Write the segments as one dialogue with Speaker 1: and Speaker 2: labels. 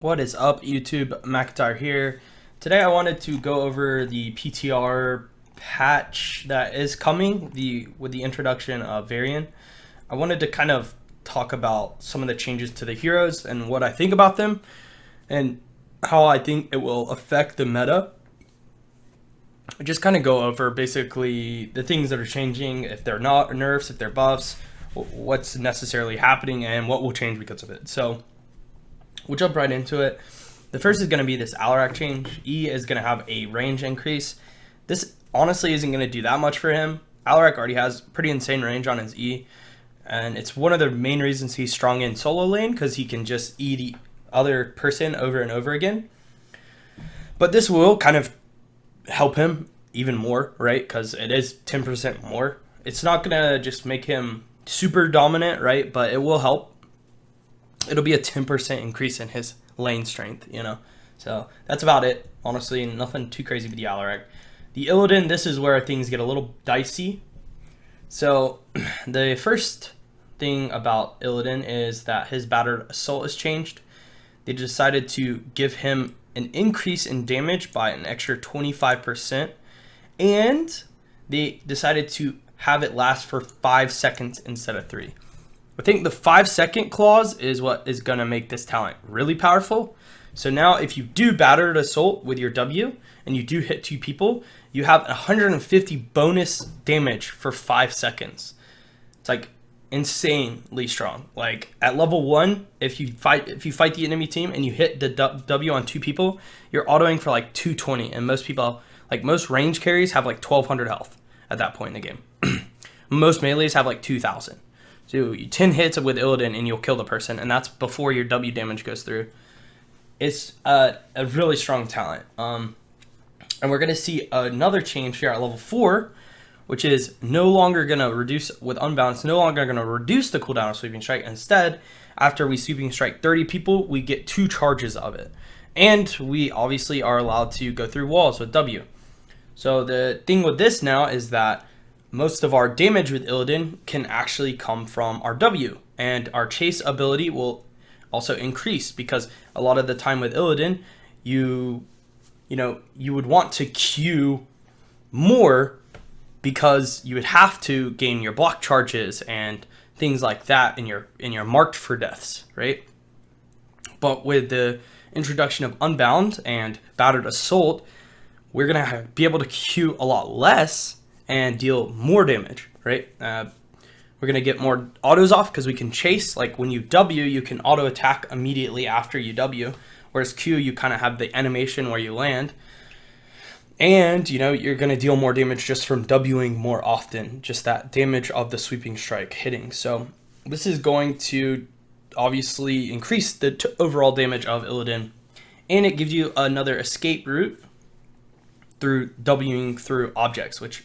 Speaker 1: What is up, YouTube? McIntyre here. Today I wanted to go over the PTR patch that is coming with the introduction of Varian. I wanted to kind of talk about some of the changes to the heroes and what I think about them and how I think it will affect the meta. Just kind of go over basically the things that are changing, if they're not nerfs, if they're buffs, what's necessarily happening, and what will change because of it. So we'll jump right into it. The first is going to be this Alaric change. E is going to have a range increase. This honestly isn't going to do that much for him. Alaric already has pretty insane range on his E, and it's one of the main reasons he's strong in solo lane, because he can just E the other person over and over again. But this will kind of help him even more, right? Because it is 10% more. It's not going to just make him super dominant, right? But it will help. It'll be a 10% increase in his lane strength, you know. So that's about it. Honestly, nothing too crazy with the Alaric. The Illidan, this is where things get a little dicey. So the first thing about Illidan is that his battered assault has changed. They decided to give him an increase in damage by an extra 25%, and they decided to have it last for 5 seconds instead of 3. I think the 5-second clause is what is going to make this talent really powerful. So now if you do battered assault with your W and you do hit 2 people, you have 150 bonus damage for 5 seconds. It's like insanely strong. Like at level 1, if you fight the enemy team and you hit the W on 2 people, you're autoing for like 220, and most people, like most range carries, have like 1200 health at that point in the game. Most melees have like 2000. So 10 hits with Illidan and you'll kill the person, and that's before your W damage goes through. It's a really strong talent. And we're going to see another change here at level 4, which is no longer going to reduce with Unbound. No longer going to reduce the cooldown of Sweeping Strike. Instead, after we Sweeping Strike 30 people, we get 2 charges of it. And we obviously are allowed to go through walls with W. So the thing with this now is that most of our damage with Illidan can actually come from our W, and our chase ability will also increase, because a lot of the time with Illidan, you would want to Q more because you would have to gain your block charges and things like that in your marked for deaths, right? But with the introduction of Unbound and Battered Assault, we're gonna be able to Q a lot less and deal more damage, right? We're going to get more autos off because we can chase. Like when you W, you can auto attack immediately after you W, whereas Q, you kind of have the animation where you land. And, you're going to deal more damage just from Wing more often, just that damage of the Sweeping Strike hitting. So this is going to obviously increase the overall damage of Illidan, and it gives you another escape route through Wing through objects, which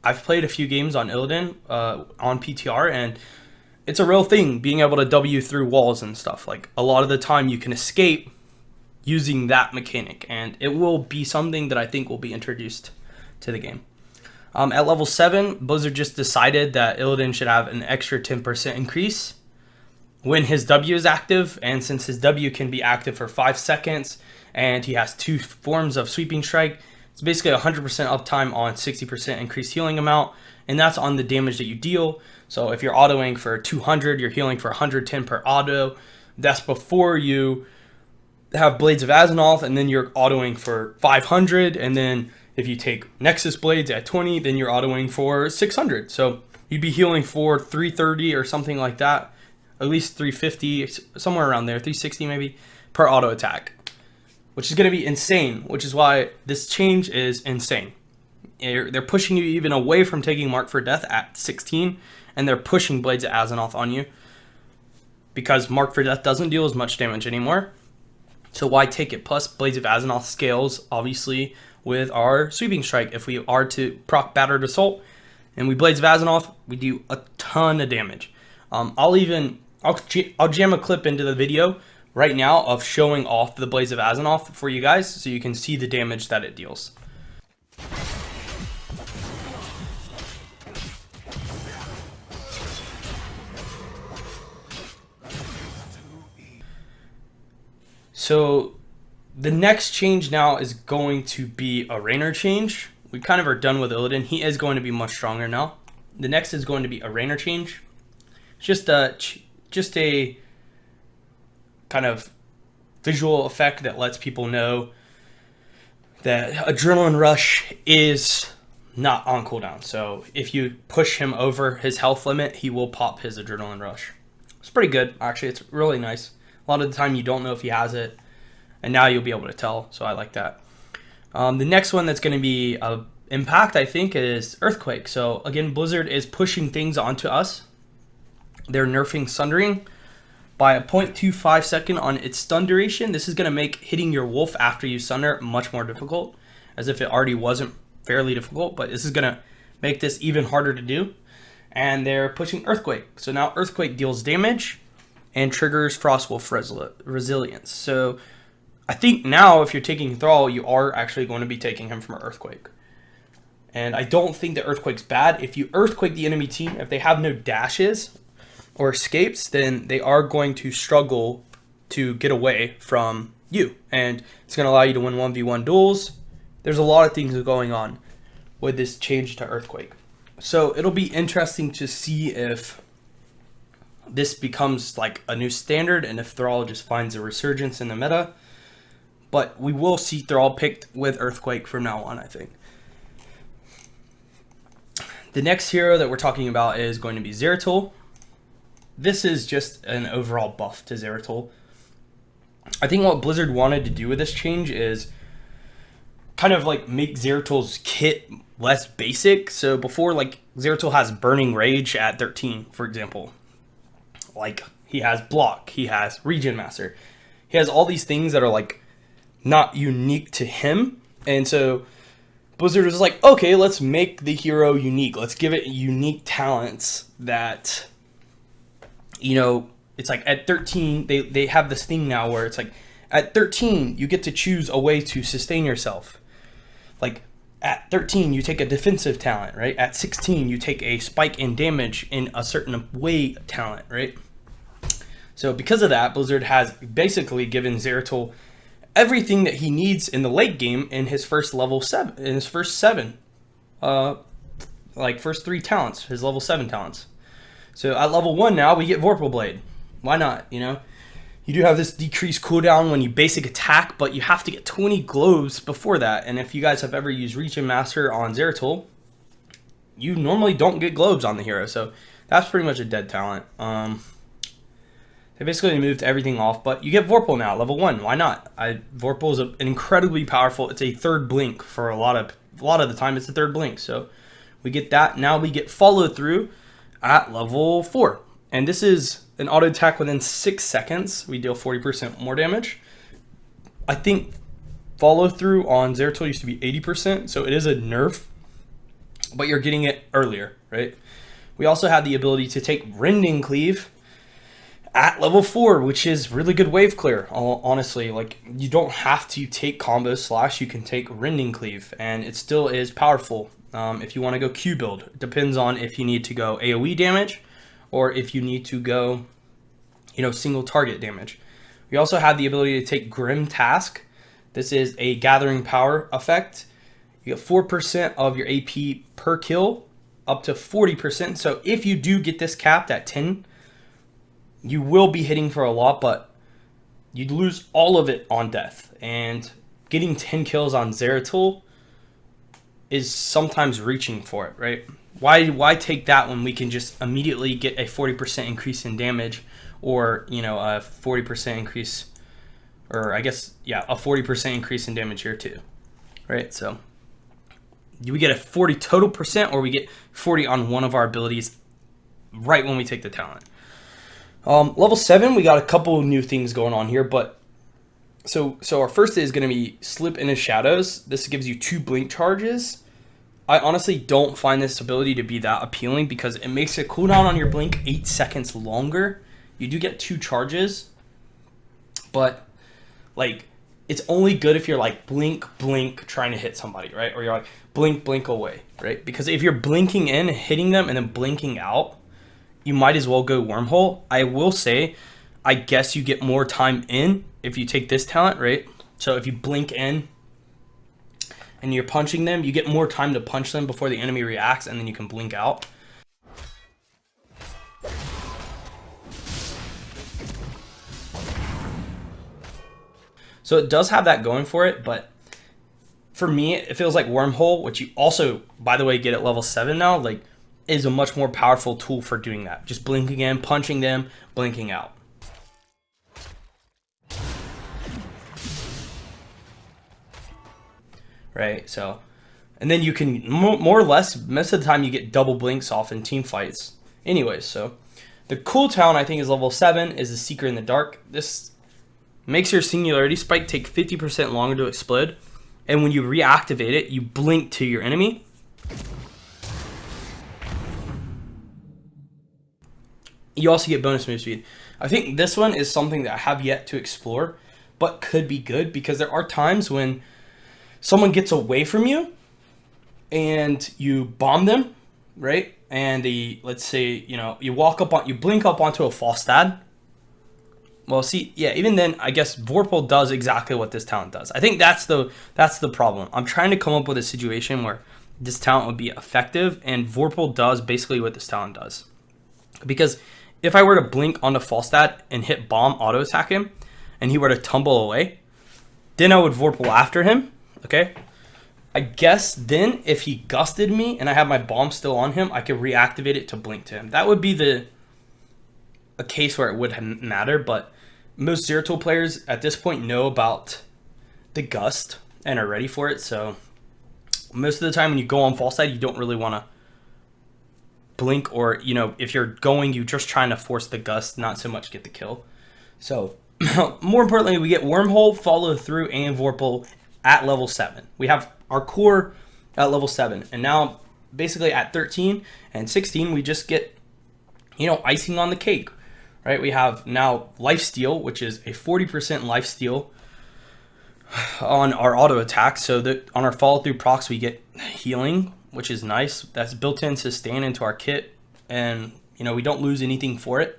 Speaker 1: I've played a few games on Illidan on PTR, and it's a real thing, being able to W through walls and stuff. Like a lot of the time you can escape using that mechanic, and it will be something that I think will be introduced to the game. At level 7, Blizzard just decided that Illidan should have an extra 10% increase when his W is active, and since his W can be active for 5 seconds and he has 2 forms of Sweeping Strike, it's basically 100% uptime on 60% increased healing amount, and that's on the damage that you deal. So if you're autoing for 200, you're healing for 110 per auto. That's before you have Blades of Azeroth, and then you're autoing for 500, and then if you take Nexus Blades at 20, then you're autoing for 600. So you'd be healing for 330 or something like that, at least 350, somewhere around there, 360 maybe, per auto attack, which is going to be insane, which is why this change is insane. They're pushing you even away from taking Mark for Death at 16, and they're pushing Blades of Azeroth on you because Mark for Death doesn't deal as much damage anymore. So why take it? Plus, Blades of Azeroth scales, obviously, with our Sweeping Strike. If we are to proc Battered Assault and we Blades of Azeroth, we do a ton of damage. I'll jam a clip into the video right now of showing off the Blades of Azeroth for you guys so you can see the damage that it deals. So the next change now is going to be a Raynor change. We kind of are done with Illidan. He is going to be much stronger now. The next is going to be a Raynor change. It's just a kind of visual effect that lets people know that Adrenaline Rush is not on cooldown. So if you push him over his health limit, he will pop his Adrenaline Rush. It's pretty good, actually. It's really nice. A lot of the time you don't know if he has it, and now you'll be able to tell, so I like that. The next one that's going to be a impact, I think, is Earthquake. So again, Blizzard is pushing things onto us. They're nerfing Sundering by a 0.25 second on its stun duration. This is going to make hitting your wolf after you sunder much more difficult, as if it already wasn't fairly difficult, but this is going to make this even harder to do. And they're pushing Earthquake. So now Earthquake deals damage and triggers Frostwolf Resilience. So I think now if you're taking Thrall, you are actually going to be taking him from an Earthquake. And I don't think that Earthquake's bad. If you Earthquake the enemy team, if they have no dashes or escapes, then they are going to struggle to get away from you. And it's going to allow you to win 1v1 duels. There's a lot of things going on with this change to Earthquake. So it'll be interesting to see if this becomes like a new standard and if Thrall just finds a resurgence in the meta. But we will see Thrall picked with Earthquake from now on, I think. The next hero that we're talking about is going to be Zeratul. This is just an overall buff to Zeratul. I think what Blizzard wanted to do with this change is kind of like make Zeratul's kit less basic. So before, like, Zeratul has Burning Rage at 13, for example. Like, he has Block, he has Regen Master. He has all these things that are like not unique to him. And so Blizzard was like, okay, let's make the hero unique. Let's give it unique talents that, you know, it's like at 13, they have this thing now where it's like at 13, you get to choose a way to sustain yourself. Like at 13, you take a defensive talent, right? At 16, you take a spike in damage in a certain way talent, right? So because of that, Blizzard has basically given Zeratul everything that he needs in the late game in his first level 7, in his first 7, like first 3 talents, his level 7 talents. So at level 1 now, we get Vorpal Blade. Why not, you know? You do have this decreased cooldown when you basic attack, but you have to get 20 globes before that. And if you guys have ever used Regen Master on Zeratul, you normally don't get globes on the hero. So that's pretty much a dead talent. They basically moved everything off, but you get Vorpal now, level 1. Why not? Vorpal is an incredibly powerful. It's a third blink for a lot of the time. It's a third blink, so we get that. Now we get follow through at level 4, and this is an auto attack within 6 seconds. We deal 40% more damage. I think follow through on Zeratul used to be 80%, so it is a nerf, but you're getting it earlier, right? We also have the ability to take Rending Cleave at level 4, which is really good wave clear. Honestly, like, you don't have to take combo slash, you can take Rending Cleave, and it still is powerful. If you want to go Q build, it depends on if you need to go AoE damage or if you need to go, you know, single target damage. We also have the ability to take Grim Task. This is a gathering power effect. You get 4% of your AP per kill, up to 40%. So if you do get this capped at 10, you will be hitting for a lot, but you'd lose all of it on death. And getting 10 kills on Zeratul is sometimes reaching for it, right? Why take that when we can just immediately get a 40% increase in damage, or, you know, a 40% increase, or I guess, yeah, a 40% increase in damage here too, right? So do we get a 40 total percent, or we get 40 on one of our abilities right when we take the talent? Level 7, we got a couple new things going on here, but so our first is going to be Slip into Shadows. This gives you 2 blink charges. I honestly don't find this ability to be that appealing because it makes a cooldown on your blink 8 seconds longer. You do get 2 charges, but like, it's only good if you're like blink, blink, trying to hit somebody, right? Or you're like blink, blink away, right? Because if you're blinking in, hitting them, and then blinking out, you might as well go Wormhole. I will say, I guess you get more time in if you take this talent, right? So if you blink in and you're punching them, you get more time to punch them before the enemy reacts, and then you can blink out. So it does have that going for it, but for me, it feels like Wormhole, which you also, by the way, get at level 7 now, like, is a much more powerful tool for doing that. Just blinking in, punching them, blinking out. Right, so, and then you can, more or less, most of the time you get double blinks off in team fights. Anyways, so, the cool talent I think is level 7, is the Seeker in the Dark. This makes your Singularity Spike take 50% longer to explode, and when you reactivate it, you blink to your enemy. You also get bonus move speed. I think this one is something that I have yet to explore, but could be good, because there are times when someone gets away from you and you bomb them, right? And let's say, you know, you blink up onto a Falstad. Well, see, yeah, even then, I guess Vorpal does exactly what this talent does. I think that's the problem. I'm trying to come up with a situation where this talent would be effective, and Vorpal does basically what this talent does. Because if I were to blink onto Falstad and hit bomb auto attack him, and he were to tumble away, then I would Vorpal after him, okay? I guess then if he gusted me and I have my bomb still on him, I could reactivate it to blink to him. That would be a case where it would matter, but most Zeratul players at this point know about the gust and are ready for it. So most of the time when you go on Falstad, you don't really want to blink, or, you know, if you're going, you're just trying to force the gust, not so much get the kill. So more importantly, we get Wormhole, Follow Through, and Vorpal at level 7. We have our core at level 7, and now basically at 13 and 16 we just get, you know, icing on the cake, right? We have now Lifesteal, which is a 40% lifesteal on our auto attack, so that on our follow through procs we get healing, which is nice. That's built in sustain into our kit, and, you know, we don't lose anything for it.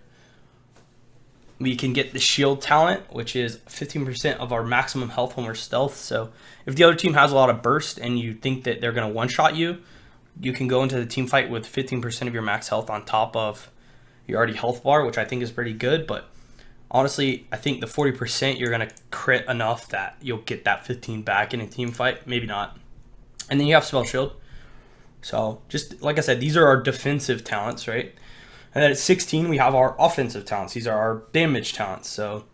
Speaker 1: We can get the shield talent, which is 15% of our maximum health when we're stealth. So if the other team has a lot of burst and you think that they're going to one-shot you, you can go into the team fight with 15% of your max health on top of your already health bar, which I think is pretty good. But honestly, I think the 40% you're going to crit enough that you'll get that 15 back in a team fight. Maybe not. And then you have Spell Shield. So just like I said, these are our defensive talents, right? And then at 16, we have our offensive talents. These are our damage talents. So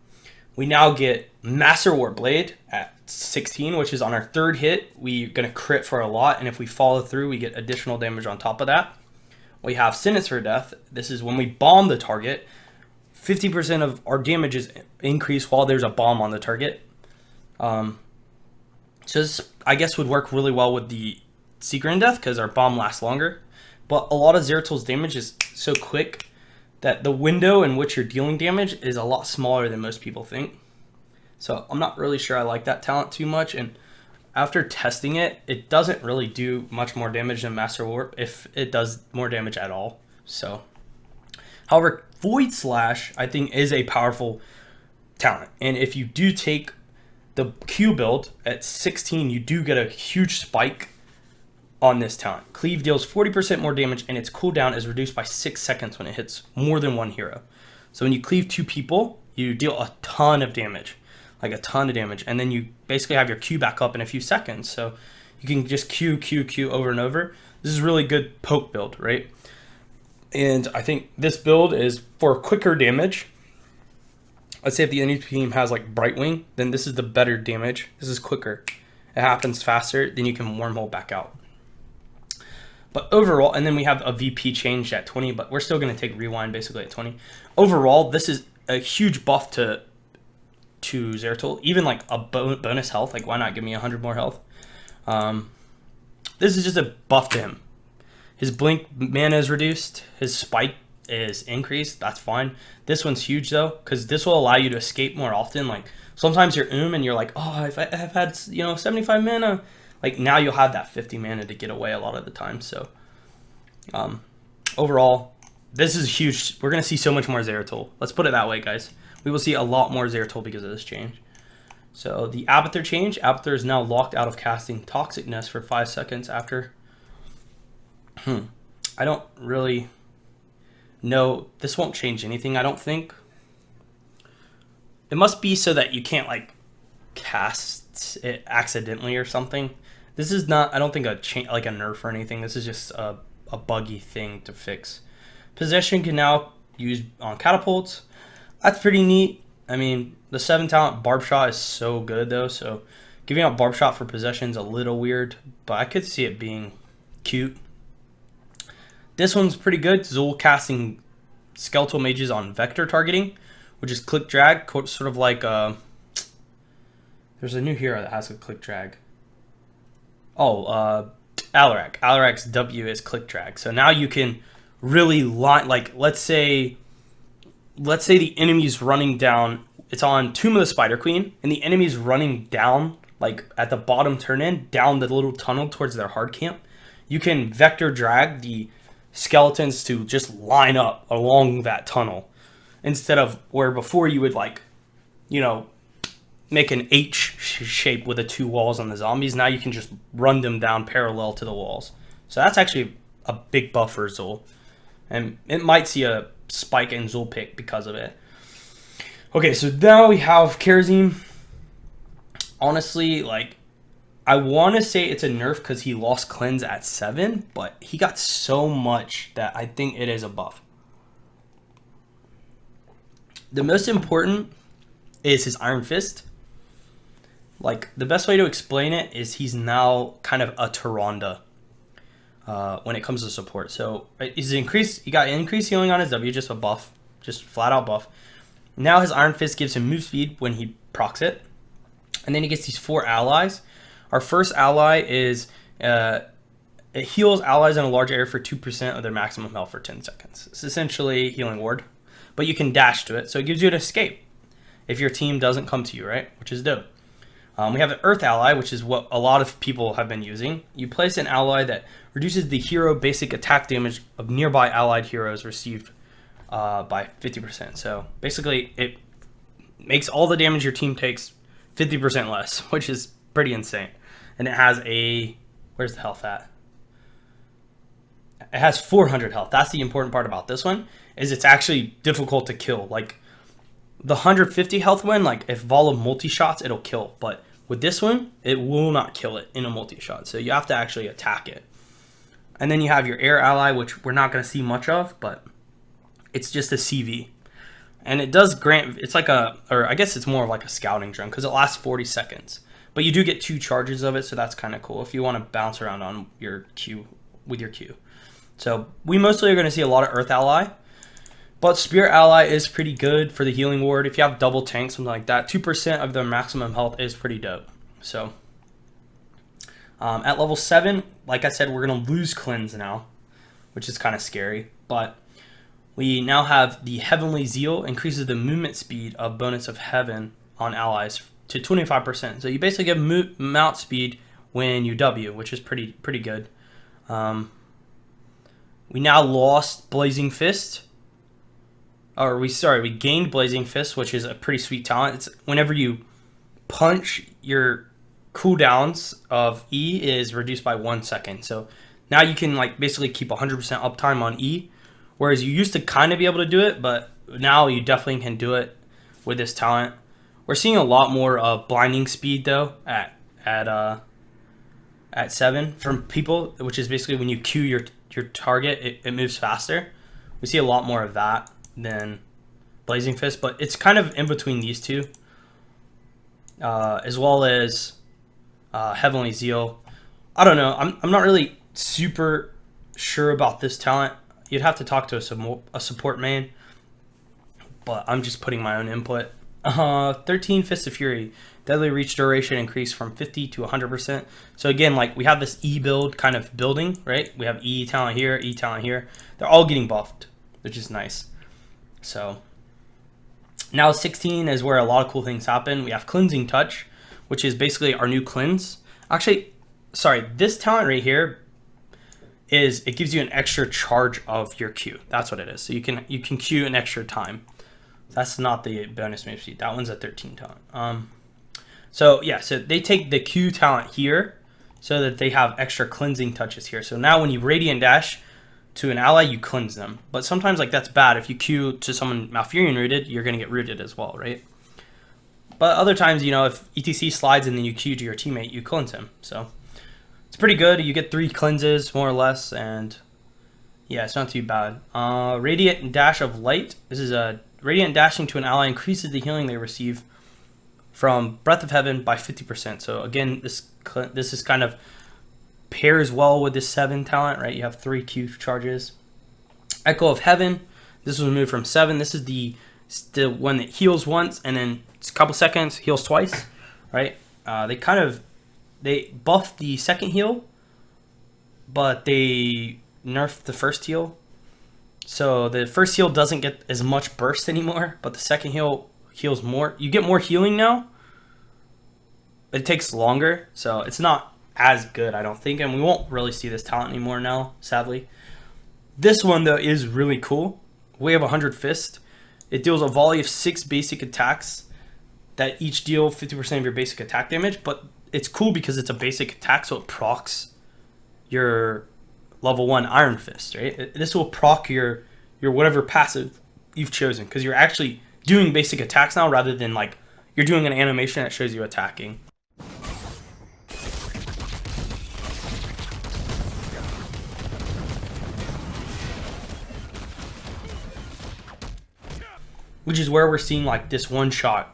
Speaker 1: we now get Master Warp Blade at 16, which is on our third hit. We're going to crit for a lot, and if we follow through, we get additional damage on top of that. We have Sentence for Death. This is when we bomb the target. 50% of our damage is increased while there's a bomb on the target. So this, I guess, would work really well with the Seeker in Death, because our bomb lasts longer. But a lot of Zeratul's damage is so quick that the window in which you're dealing damage is a lot smaller than most people think. So I'm not really sure I like that talent too much. And after testing it, it doesn't really do much more damage than Master Warp, if it does more damage at all. So, however, Void Slash, I think, is a powerful talent. And if you do take the Q build at 16, you do get a huge spike on this talent. Cleave deals 40% more damage, and its cooldown is reduced by 6 seconds when it hits more than one hero. So when you cleave 2 people, you deal a ton of damage, like a ton of damage, and then you basically have your Q back up in a few seconds. So you can just Q over and over. This is really good poke build, right? And I think this build is for quicker damage. Let's say if the enemy team has like Brightwing, then this is the better damage. This is quicker. It happens faster, then you can Wormhole back out. But overall, and then we have a VP changed at 20, but we're still going to take Rewind basically at 20. Overall, this is a huge buff to Zeratul. Even like a bonus health, like why not give me 100 more health? This is just a buff to him. His blink mana is reduced. His spike is increased. That's fine. This one's huge though, because this will allow you to escape more often. Like sometimes you're and you're like, oh, if I have had 75 mana. Like now you'll have that 50 mana to get away a lot of the time. So overall, this is huge. We're going to see so much more Zeratul. Let's put it that way, guys. we will see a lot more Zeratul because of this change. So the Abathur change, Abathur is now locked out of casting Toxicness for 5 seconds after. I don't really know. This won't change anything, I don't think. It must be so that you can't like cast it accidentally or something. This is not, I don't think, like a nerf or anything. This is just a buggy thing to fix. Possession can now use on catapults. That's pretty neat. I mean, the 7 talent Barb Shot is so good though, so giving out Barb Shot for possession is a little weird, but I could see it being cute. This one's pretty good. Zul casting Skeletal Mages on vector targeting, which is click drag, sort of like there's a new hero that has a click drag. Oh, Alaric. Alaric's W is click drag. So now you can really line, like let's say the enemy's running down. It's on Tomb of the Spider Queen, and the enemy's running down, like at the bottom turn in, down the little tunnel towards their hard camp. You can vector drag the skeletons to just line up along that tunnel, instead of where before you would like, you know, make an H shape with the 2 walls on the zombies. Now you can just run them down parallel to the walls. So that's actually a big buff for Zul, and it might see a spike in Zul pick because of it. Okay, so now we have Kerosene. Honestly, like, I want to say it's a nerf because he lost cleanse at 7, but he got so much that I think it is a buff. The most important is his Iron Fist. Like, the best way to explain it is he's now kind of a Tyrande when it comes to support. So he got increased healing on his W, just a buff, just flat out buff. Now his Iron Fist gives him move speed when he procs it. And then he gets these 4 allies. Our first ally is, it heals allies in a large area for 2% of their maximum health for 10 seconds. It's essentially healing ward, but you can dash to it. So it gives you an escape if your team doesn't come to you, right? Which is dope. We have an Earth ally, which is what a lot of people have been using. You place an ally that reduces the hero basic attack damage of nearby allied heroes received by 50%. So basically, it makes all the damage your team takes 50% less, which is pretty insane. And it has a, where's the health at? It has 400 health. That's the important part about this one, is it's actually difficult to kill. Like, the 150 health one, like if Vala multi-shots, it'll kill. But with this one, it will not kill it in a multi-shot. So you have to actually attack it. And then you have your air ally, which we're not going to see much of, but it's just a CV. And it does grant, it's like a, or I guess it's more of like a scouting drone because it lasts 40 seconds. But you do get 2 charges of it, so that's kind of cool if you want to bounce around on your Q with your Q. So we mostly are going to see a lot of Earth ally. But Spirit Ally is pretty good for the healing ward. If you have double tank, something like that, 2% of their maximum health is pretty dope. So at level 7, like I said, we're going to lose cleanse now, which is kind of scary. But we now have the Heavenly Zeal, increases the movement speed of bonus of heaven on allies to 25%. So you basically get mount speed when you W, which is pretty good. We now lost Blazing Fist. We gained Blazing Fist, which is a pretty sweet talent. It's whenever you punch, your cooldowns of E is reduced by 1 second. So now you can like basically keep 100% uptime on E, whereas you used to kind of be able to do it, but now you definitely can do it with this talent. We're seeing a lot more of blinding speed though at 7 from people, which is basically when you Q your target, it moves faster. We see a lot more of that than Blazing Fist, but it's kind of in between these two, as well as Heavenly Zeal. I don't know. I'm not really super sure about this talent. You'd have to talk to a support main, but I'm just putting my own input. 13 Fist of Fury. Deadly reach duration increased from 50 to 100%. So again, like we have this E build kind of building, right? We have E talent here, E talent here. They're all getting buffed, which is nice. So now 16 is where a lot of cool things happen. We have Cleansing Touch, which is basically our new cleanse. Actually, sorry, this talent right here it gives you an extra charge of your Q. That's what it is. So you can Q an extra time. That's not the bonus move speed. That one's a 13 talent. So yeah, so they take the Q talent here so that they have extra cleansing touches here. So now when you Radiant Dash to an ally, you cleanse them. But sometimes like that's bad. If you Q to someone Malfurion rooted, you're gonna get rooted as well, right? But other times, you know, if ETC slides and then you Q to your teammate, you cleanse him. So it's pretty good. You get 3 cleanses more or less, and yeah, it's not too bad. Radiant Dash of Light. This is a Radiant Dashing to an ally increases the healing they receive from Breath of Heaven by 50%. So again, this is kind of pairs well with this 7 talent, right? You have 3 Q charges. Echo of Heaven. This was moved from 7. This is the one that heals once and then it's a couple seconds, heals twice, right? They buffed the second heal, but they nerfed the first heal. So the first heal doesn't get as much burst anymore, but the second heal heals more. You get more healing now, but it takes longer, so it's not as good, I don't think, and we won't really see this talent anymore now, sadly. This one, though, is really cool. Way of 100 Fist. It deals a volley of 6 basic attacks that each deal 50% of your basic attack damage, but it's cool because it's a basic attack, so it procs your level 1 Iron Fist, right? This will proc your whatever passive you've chosen, because you're actually doing basic attacks now rather than like you're doing an animation that shows you attacking. Which is where we're seeing like this one-shot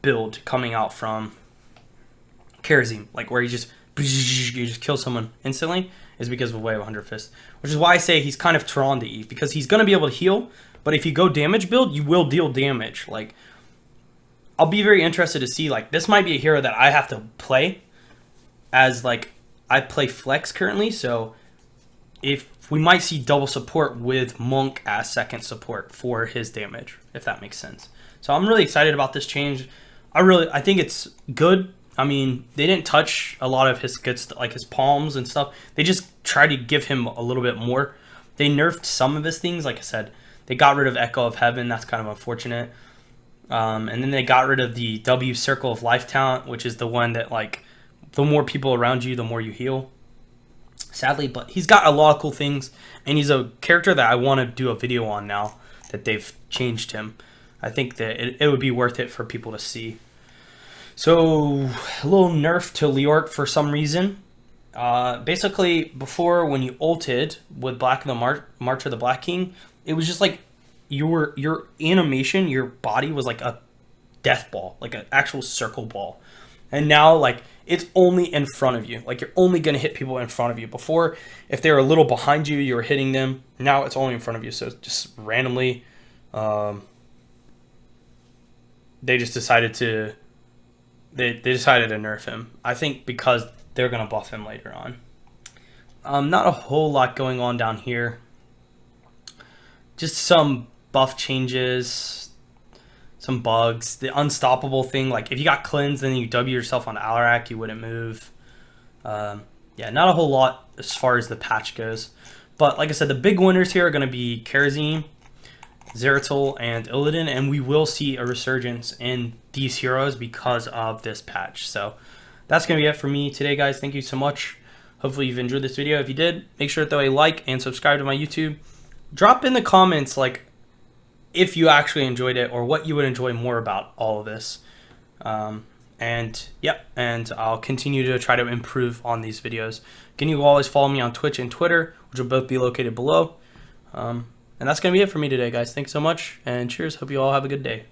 Speaker 1: build coming out from Kerosene, like where you just kill someone instantly, is because of Way of 100 Fist. Which is why I say he's kind of Tron to Eve, because he's going to be able to heal, but if you go damage build, you will deal damage. Like, I'll be very interested to see, like, this might be a hero that I have to play as, like, I play Flex currently, so if we might see double support with Monk as second support for his damage, if that makes sense. So I'm really excited about this change. I think it's good. I mean, they didn't touch a lot of his good stuff, like his palms and stuff. They just tried to give him a little bit more. They nerfed some of his things, like I said. They got rid of Echo of Heaven. That's kind of unfortunate. And then they got rid of the W Circle of Life talent, which is the one that, like, the more people around you, the more you heal. Sadly, but he's got a lot of cool things, and he's a character that I want to do a video on now that they've changed him. I think that it would be worth it for people to see. So, a little nerf to Leoric for some reason. Basically, before when you ulted with Black of the March of the Black King, it was just like your animation, your body was like a death ball, like an actual circle ball. And now, like, it's only in front of you. Like, you're only going to hit people in front of you. Before, if they were a little behind you, you were hitting them. Now it's only in front of you. So just randomly, they just decided to... They decided to nerf him. I think because they're going to buff him later on. Not a whole lot going on down here. Just some buff changes, some bugs. The unstoppable thing, like if you got cleansed and then you W yourself on Alaric, you wouldn't move. Yeah, not a whole lot as far as the patch goes. But like I said, the big winners here are going to be Kerosene, Zeratul, and Illidan, and we will see a resurgence in these heroes because of this patch. So that's going to be it for me today, guys. Thank you so much. Hopefully you've enjoyed this video. If you did, make sure to throw a like and subscribe to my YouTube. Drop in the comments, like, if you actually enjoyed it or what you would enjoy more about all of this. And I'll continue to try to improve on these videos. Again, you will always follow me on Twitch and Twitter, which will both be located below. And that's going to be it for me today, guys. Thanks so much, and cheers. Hope you all have a good day.